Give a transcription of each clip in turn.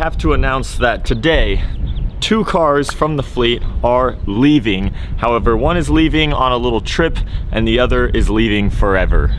have to announce that today, 2 cars from the fleet are leaving. However, one is leaving on a little trip and the other is leaving forever.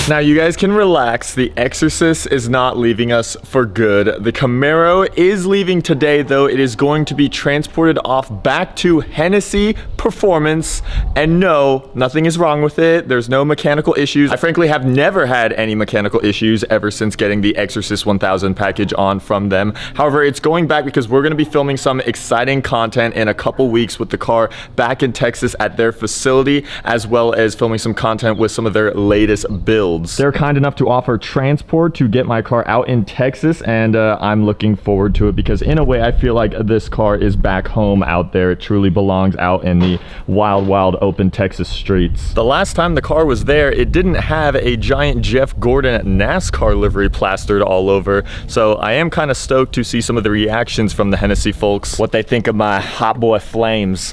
Now you guys can relax, the Exorcist is not leaving us for good. The Camaro is leaving today though. It is going to be transported off back to Hennessy Performance, and no, nothing is wrong with it. There's no mechanical issues. I frankly have never had any mechanical issues ever since getting the Exorcist 1000 package on from them. However, it's going back because we're gonna be filming some exciting content in a couple weeks with the car back in Texas at their facility, as well as filming some content with some of their latest builds. They're kind enough to offer transport to get my car out in Texas, and I'm looking forward to it because in a way I feel like this car is back home out there. It truly belongs out in the wild, wild open Texas streets. The last time the car was there, it didn't have a giant Jeff Gordon NASCAR livery plastered all over, so I am kind of stoked to see some of the reactions from the Hennessy folks, what they think of my hot boy flames.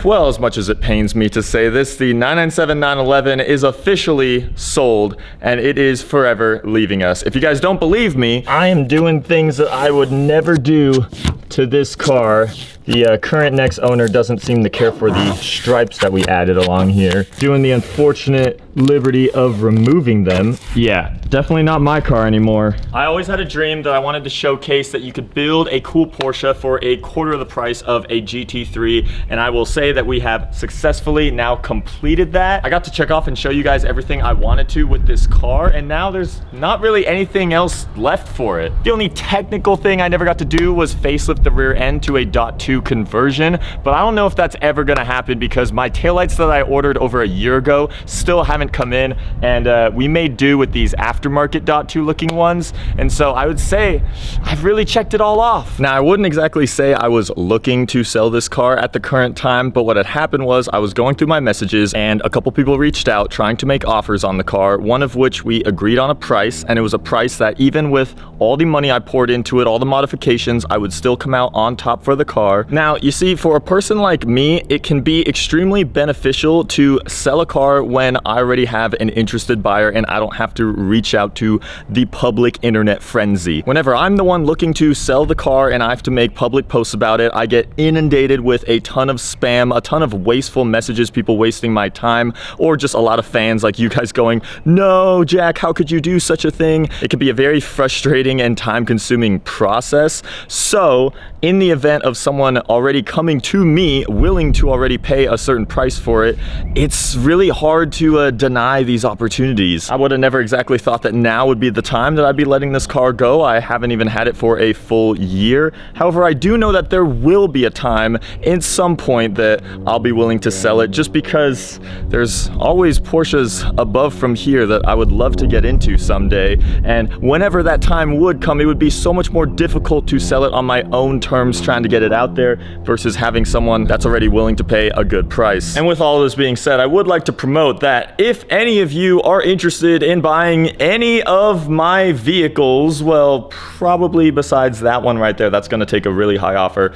Well, as much as it pains me to say this, the 997-911 is officially sold and it is forever leaving us. If you guys don't believe me, I am doing things that I would never do to this car. The current next owner doesn't seem to care for the stripes that we added along here. Doing the unfortunate liberty of removing them. Yeah, definitely not my car anymore. I always had a dream that I wanted to showcase that you could build a cool Porsche for a quarter of the price of a GT3, and I will say that we have successfully now completed that. I got to check off and show you guys everything I wanted to with this car, and now there's not really anything else left for it. The only technical thing I never got to do was facelift the rear end to a .2 conversion, but I don't know if that's ever gonna happen because my taillights that I ordered over a year ago still haven't come in, and we made do with these aftermarket .2 looking ones, and so I would say I've really checked it all off. Now, I wouldn't exactly say I was looking to sell this car at the current time, but what had happened was I was going through my messages and a couple people reached out trying to make offers on the car, one of which we agreed on a price, and it was a price that even with all the money I poured into it, all the modifications, I would still come out on top for the car. Now, you see, for a person like me, it can be extremely beneficial to sell a car when I already have an interested buyer and I don't have to reach out to the public internet frenzy. Whenever I'm the one looking to sell the car and I have to make public posts about it, I get inundated with a ton of spam, a ton of wasteful messages, people wasting my time, or just a lot of fans like you guys going, "No, Jack, how could you do such a thing?" It can be a very frustrating and time-consuming process. So, in the event of someone already coming to me willing to already pay a certain price for it, it's really hard to deny these opportunities. I would have never exactly thought that now would be the time that I'd be letting this car go. I haven't even had it for a full year. However, I do know that there will be a time in some point that I'll be willing to sell it, just because there's always Porsches above from here that I would love to get into someday, and whenever that time would come, it would be so much more difficult to sell it on my own terms, trying to get it out there versus having someone that's already willing to pay a good price. And with all of this being said, I would like to promote that if any of you are interested in buying any of my vehicles, well, probably besides that one right there, that's gonna take a really high offer.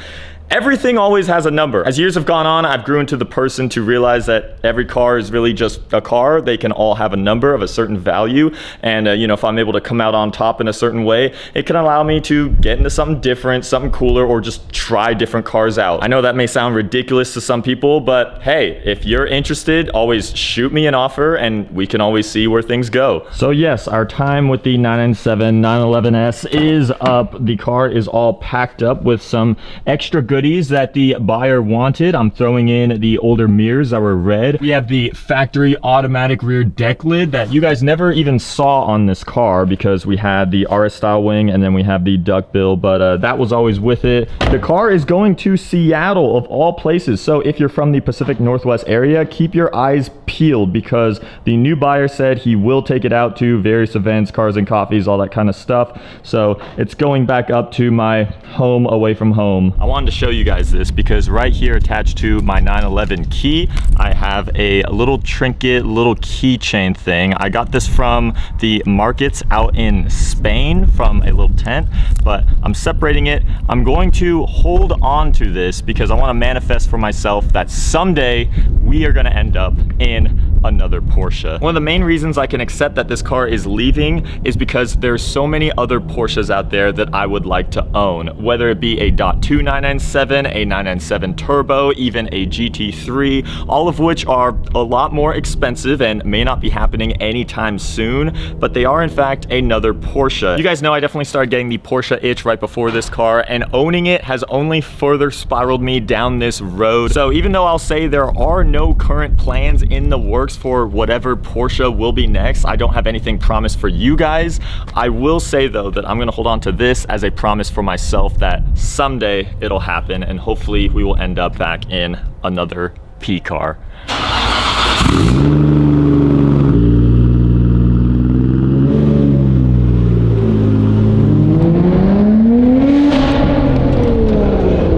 Everything always has a number. As years have gone on, I've grown to the person to realize that every car is really just a car. They can all have a number of a certain value. And, you know, if I'm able to come out on top in a certain way, it can allow me to get into something different, something cooler, or just try different cars out. I know that may sound ridiculous to some people, but hey, if you're interested, always shoot me an offer and we can always see where things go. So yes, our time with the 997 911S is up. The car is all packed up with some extra goodies that the buyer wanted. I'm throwing in the older mirrors that were red. We have the factory automatic rear deck lid that you guys never even saw on this car because we had the RS style wing and then we have the duckbill, but that was always with it. The car is going to Seattle of all places, so if you're from the Pacific Northwest area, keep your eyes peeled because the new buyer said he will take it out to various events, cars and coffees, all that kind of stuff. So it's going back up to my home away from home. I wanted to show show you guys this because right here attached to my 911 key, I have a little trinket, little keychain thing. I got this from the markets out in Spain from a little tent, but I'm separating it. I'm going to hold on to this because I want to manifest for myself that someday we are going to end up in another Porsche. One of the main reasons I can accept that this car is leaving is because there's so many other Porsches out there that I would like to own, whether it be a .2 997, a 997 Turbo, even a GT3, all of which are a lot more expensive and may not be happening anytime soon, but they are in fact another Porsche. You guys know I definitely started getting the Porsche itch right before this car, and owning it has only further spiraled me down this road. So even though I'll say there are no current plans in the works for whatever Porsche will be next, I don't have anything promised for you guys. I will say though that I'm gonna hold on to this as a promise for myself that someday it'll happen and hopefully we will end up back in another P car.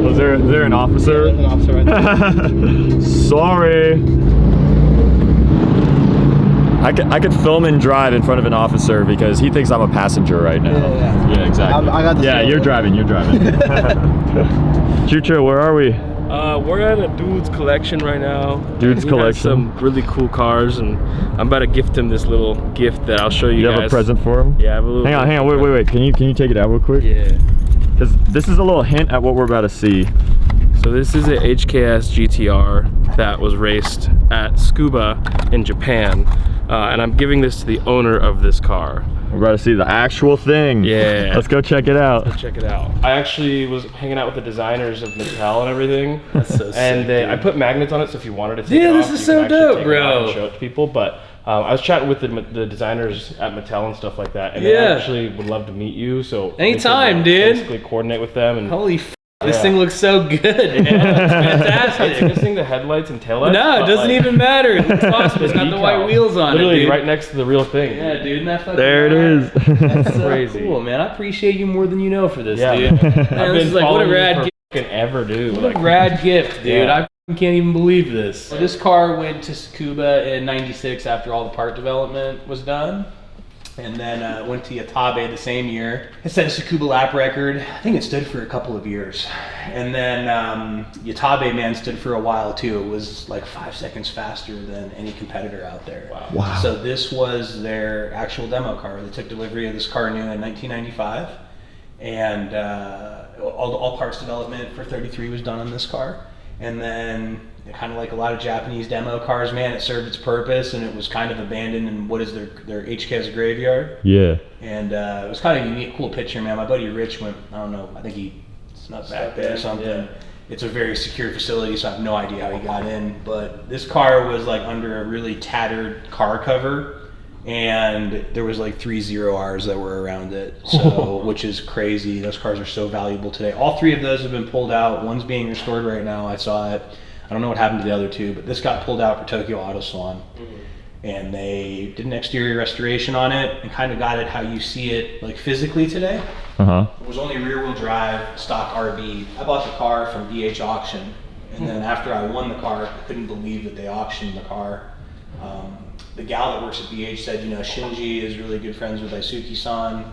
Was there an officer? Yeah, there's an officer right there. Sorry. I could film and drive in front of an officer because he thinks I'm a passenger right now. Yeah, exactly. I got the yeah, you're driving. Chucho, where are we? We're at a dude's collection right now. Dude's collection. Has some really cool cars, and I'm about to gift him this little gift that I'll show you guys. You have a present for him? Yeah, I have a little. Hang on, wait. Can you take it out real quick? Yeah. Because this is a little hint at what we're about to see. So this is a HKS GTR that was raced at Scuba in Japan, and I'm giving this to the owner of this car. We're about to see the actual thing. Yeah. Let's go check it out. Let's check it out. I actually was hanging out with the designers of Mattel and everything. That's so sick, and I put magnets on it, so if you wanted to take it off, this is you so can actually dope, take it bro. off and show it to people. But I was chatting with the designers at Mattel and stuff like that, and they actually would love to meet you. So Anytime, we could, dude. Basically coordinate with them. And Holy f, this thing looks so good. yeah, it's fantastic. it's missing the headlights and taillights. No, it doesn't even matter. It looks awesome. It's got the white wheels on Literally it, dude. right next to the real thing. Yeah, dude, isn't that fucking There it is. That's so Crazy. cool, man. I appreciate you more than you know for this, Yeah, dude. man. Man, this is like, what a rad gift. Fucking ever, dude. What a rad gift, dude. Yeah. I can't even believe this. This car went to Tsukuba in '96 after all the part development was done. And then went to Yatabe the same year. It set a Tsukuba lap record. I think it stood for a couple of years. And then Yatabe, man, stood for a while too. It was like 5 seconds faster than any competitor out there. Wow. So this was their actual demo car. They took delivery of this car new in 1995. And all parts development for 33 was done on this car. And then, kind of like a lot of Japanese demo cars, man, it served its purpose and it was kind of abandoned in what is their HKS graveyard. Yeah. And it was kind of a unique, cool picture, man. My buddy Rich went, I don't know, I think he snuck back there or something. Yeah. It's a very secure facility, so I have no idea how he got in. But this car was like under a really tattered car cover. And there was like 3 0Rs that were around it, so which is crazy. Those cars are so valuable today. All 3 of those have been pulled out. One's being restored right now. I saw it. I don't know what happened to the other 2, but this got pulled out for Tokyo Auto Salon. And they did an exterior restoration on it and kind of got it how you see it like physically today. It was only rear-wheel drive, stock RB. I bought the car from BH Auction, and then after I won the car, I couldn't believe that they auctioned the car. The gal that works at BH said, you know, Shinji is really good friends with Daisuke-san.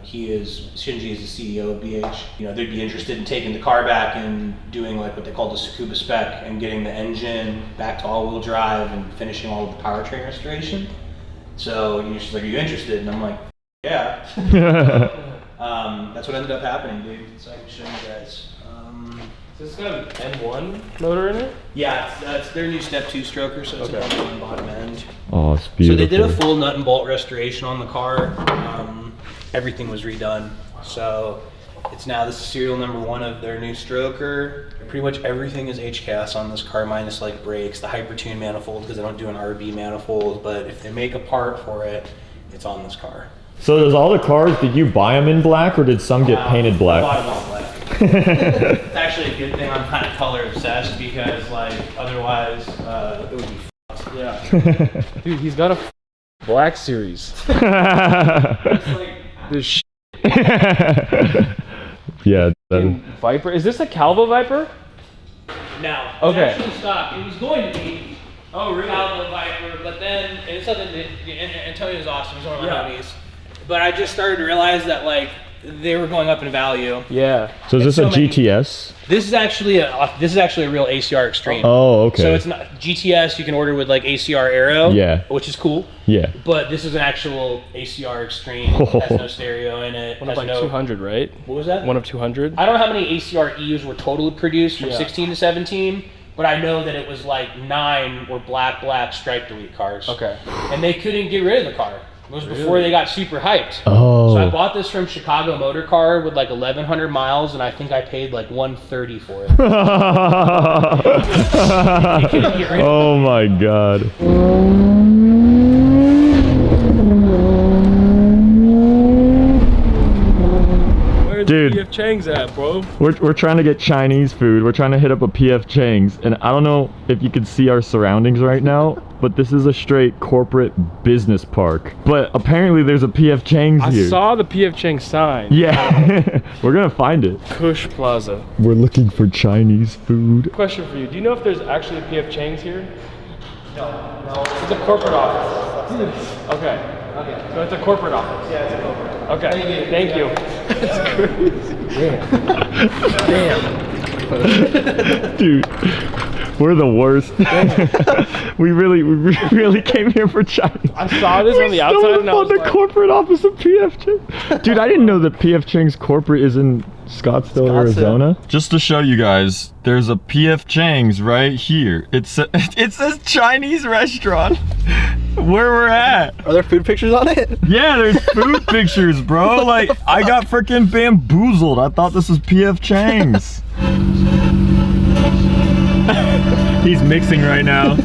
Shinji is the CEO of BH. You know, they'd be interested in taking the car back and doing like what they call the Tsukuba spec and getting the engine back to all-wheel drive and finishing all of the powertrain restoration. So she's like, are you interested? And I'm like, yeah. That's what ended up happening, dude. So I can show you guys. This got an M1 motor in it? Yeah, it's their new Step 2 stroker, so it's an M1 bottom end. Oh, it's beautiful. So they did a full nut and bolt restoration on the car. Everything was redone. So it's now this is serial number 1 of their new stroker. Pretty much everything is HKS on this car, minus like brakes, the Hypertune manifold, because they don't do an RB manifold. But if they make a part for it, it's on this car. So does all the cars, did you buy them in black or did some get painted black? I bought them all black. It's actually a good thing I'm kind of color obsessed because like otherwise it would be fucked. Yeah. Dude, he's got a black series. It's like this shit. Yeah. Then. Viper. Is this a Calvo Viper? No. Okay. It's actually stock. It was going to be. Oh, really? Calvo Viper, but then it's something that Antonio's awesome. He's one of my Yeah. homies. But I just started to realize that like they were going up in value. Yeah. So is this so a GTS? This is actually a real ACR Extreme. Oh, okay. So it's not GTS. You can order with like ACR Aero. Yeah. Which is cool. Yeah. But this is an actual ACR Extreme. Has no stereo in it. One of has like no, 200, right? What was that? One of 200. I don't know how many ACR EUs were totally produced from Yeah. 16 to 17, but I know that it was like 9 were black striped delete cars. Okay. And they couldn't get rid of the car. It was before they got super hyped. Oh. So I bought this from Chicago Motor Car with like 1,100 miles, and I think I paid like $130 for it. Oh my god. Where's Dude. PF Chang's at, bro? We're trying to get Chinese food. We're trying to hit up a PF Chang's, and I don't know if you can see our surroundings right now, but this is a straight corporate business park. But apparently there's a PF Chang's I here. saw the PF Chang sign. Yeah. We're gonna find it. Kush Plaza. We're looking for Chinese food. Question for you. Do you know if there's actually a PF Chang's here? No. It's a corporate office. Okay. So it's a corporate office. Yeah, it's a corporate. Okay. Thank you. That's crazy. Damn. Dude, we're the worst. we really came here for Chinese. I saw this on the outside and I was the like, corporate office of PF Chang's. Dude, I didn't know that PF Chang's corporate is in Scottsdale, Arizona. Just to show you guys, there's a PF Chang's right here. It says Chinese restaurant where we're at. Are there food pictures on it? Yeah, there's food pictures, bro. Like, I got freaking bamboozled. I thought this was PF Chang's. He's mixing right now.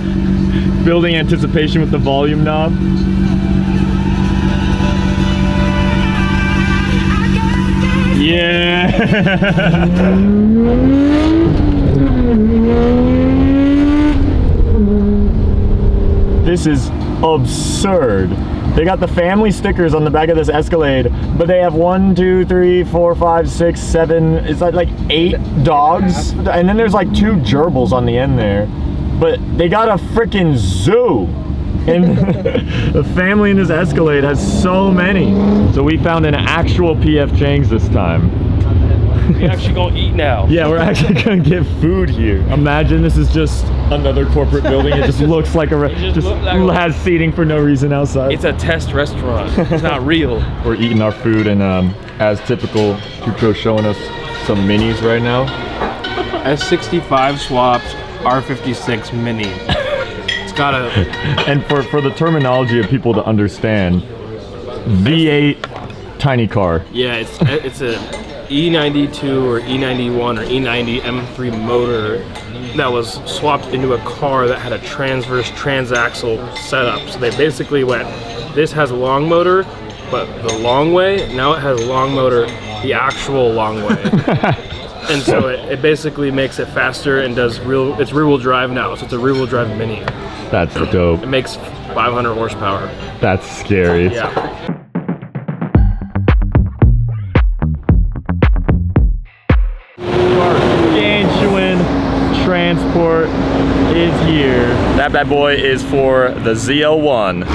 Building anticipation with the volume knob. Yeah. This is absurd. They got the family stickers on the back of this Escalade, but they have 1, 2, 3, 4, 5, 6, 7. It's like 8 dogs, and then there's like 2 gerbils on the end there. But they got a freaking zoo. And the family in this Escalade has so many. So we found an actual PF Chang's this time. we actually gonna eat now. Yeah, we're actually gonna get food here. Imagine this is just another corporate building. It just looks like just has seating for no reason outside. It's a test restaurant. It's not real. We're eating our food, and as typical, Tuco's showing us some minis right now. S65 swapped R56 Mini. It's got a... And for the terminology of people to understand, V8 tiny car. Yeah, it's a E92 or E91 or E90 M3 motor that was swapped into a car that had a transverse transaxle setup. So they basically went, this has a long motor, but the long way, now it has a long motor, the actual long way. And so it basically makes it faster and does it's rear wheel drive now. So it's a rear wheel drive Mini. That's dope. It makes 500 horsepower. That's scary. Yeah. Gargantuan transport is here. That bad boy is for the ZL1.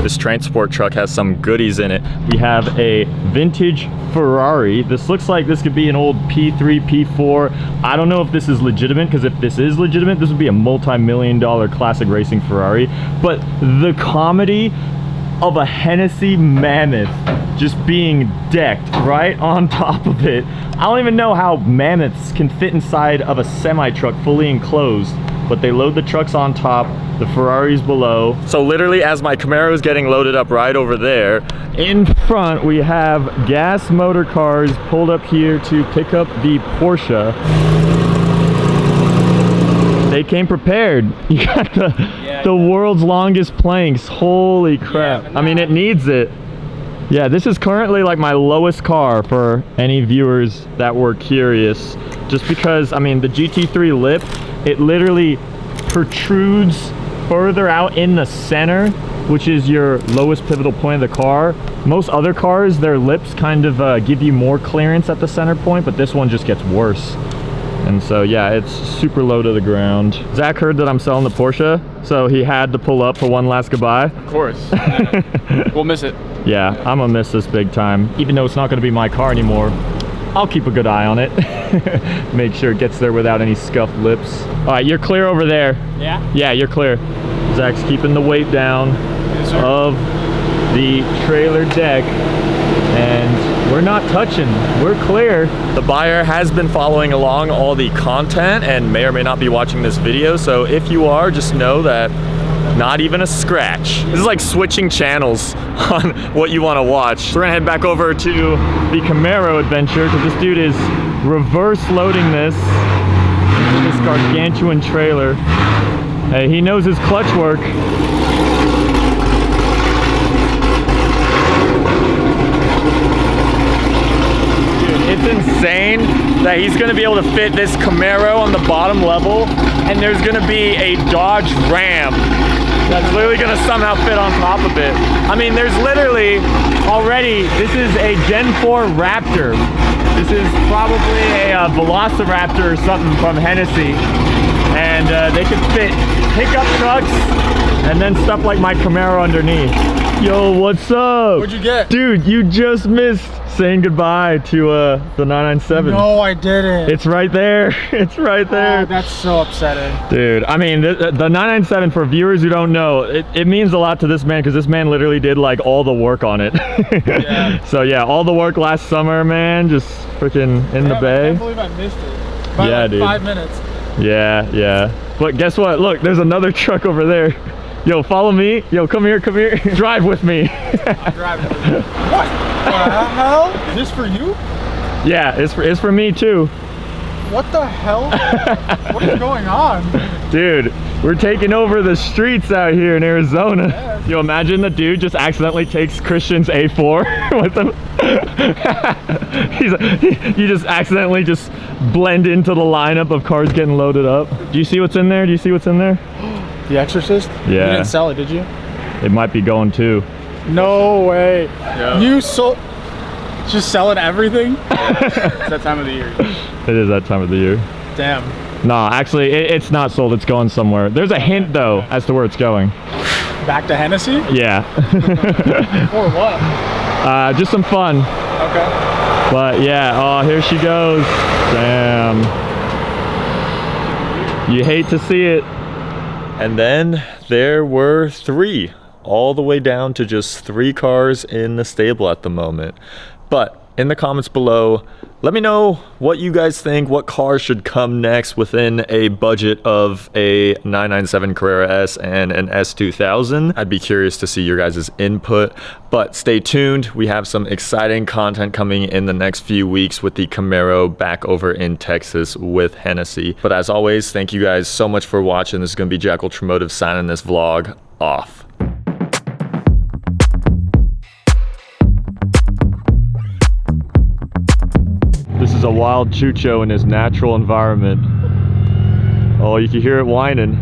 This transport truck has some goodies in it. We have a vintage Ferrari. This looks like this could be an old P3, P4. I don't know if this is legitimate, because if this is legitimate, this would be a multi-million-dollar classic racing Ferrari. But the comedy of a Hennessy Mammoth just being decked right on top of it. I don't even know how Mammoths can fit inside of a semi-truck fully enclosed, but they load the trucks on top, the Ferraris below. So literally as my Camaro is getting loaded up right over there, in front we have gas motor cars pulled up here to pick up the Porsche. They came prepared. You got the world's longest planks. Holy crap. I mean, it needs it. Yeah, this is currently like my lowest car for any viewers that were curious. Just because, I mean, the GT3 lip, it literally protrudes further out in the center which is your lowest pivotal point of the car. Most other cars, their lips kind of give you more clearance at the center point, but this one just gets worse. And so yeah, it's super low to the ground. Zach heard that I'm selling the Porsche, so he had to pull up for one last goodbye. Of course. Yeah. We'll miss it. Yeah, I'm gonna miss this big time. Even though it's not gonna be my car anymore, I'll keep a good eye on it. Make sure it gets there without any scuffed lips. All right, you're clear over there. Yeah? Yeah, you're clear. Zach's keeping the weight down of the trailer deck, and we're not touching, we're clear. The buyer has been following along all the content and may or may not be watching this video, so if you are, just know that not even a scratch. This is like switching channels on what you want to watch. So we're gonna head back over to the Camaro adventure because this dude is reverse loading this gargantuan trailer. Hey, he knows his clutch work. It's insane that he's gonna be able to fit this Camaro on the bottom level, and there's gonna be a Dodge Ram that's literally gonna somehow fit on top of it. I mean, there's literally already, this is a Gen 4 Raptor. This is probably a Velociraptor or something from Hennessy. And they could fit pickup trucks and then stuff like my Camaro underneath. Yo, what's up? What'd you get? Dude, you just missed saying goodbye to the 997. No, I didn't. It's right there. It's right there. Oh, that's so upsetting. Dude, I mean, the 997, for viewers who don't know, it means a lot to this man because this man literally did like all the work on it. Yeah. So yeah, all the work last summer, man, just freaking in the bay. I can't believe I missed it. By Yeah, like dude. 5 minutes. Yeah, yeah. But guess what? Look, there's another truck over there. Yo, follow me. Yo, come here, come here. Drive with me. I'm driving. What the hell? Is this for you? Yeah, it's for me too. What the hell? What is going on? Dude, we're taking over the streets out here in Arizona. Yeah. Yo, imagine the dude just accidentally takes Christian's A4 with him. You just accidentally just blend into the lineup of cars getting loaded up. Do you see what's in there? Do you see what's in there? The Exorcist? Yeah. You didn't sell it, did you? It might be going too. No way. Yeah. You sold... Just selling everything? It's that time of the year. It is that time of the year. Damn. No, actually, it's not sold. It's going somewhere. There's a hint, though, as to where it's going. Back to Hennessy? Yeah. Or what? Just some fun. Okay. But yeah, oh, here she goes. Damn. You hate to see it. And then there were 3, all the way down to just 3 cars in the stable at the moment. But in the comments below, let me know what you guys think, what cars should come next within a budget of a 997 Carrera S and an S2000. I'd be curious to see your guys' input, but stay tuned. We have some exciting content coming in the next few weeks with the Camaro back over in Texas with Hennessy. But as always, thank you guys so much for watching. This is gonna be JackUltraMotive signing this vlog off. This is a wild Chucho in his natural environment. Oh, you can hear it whining.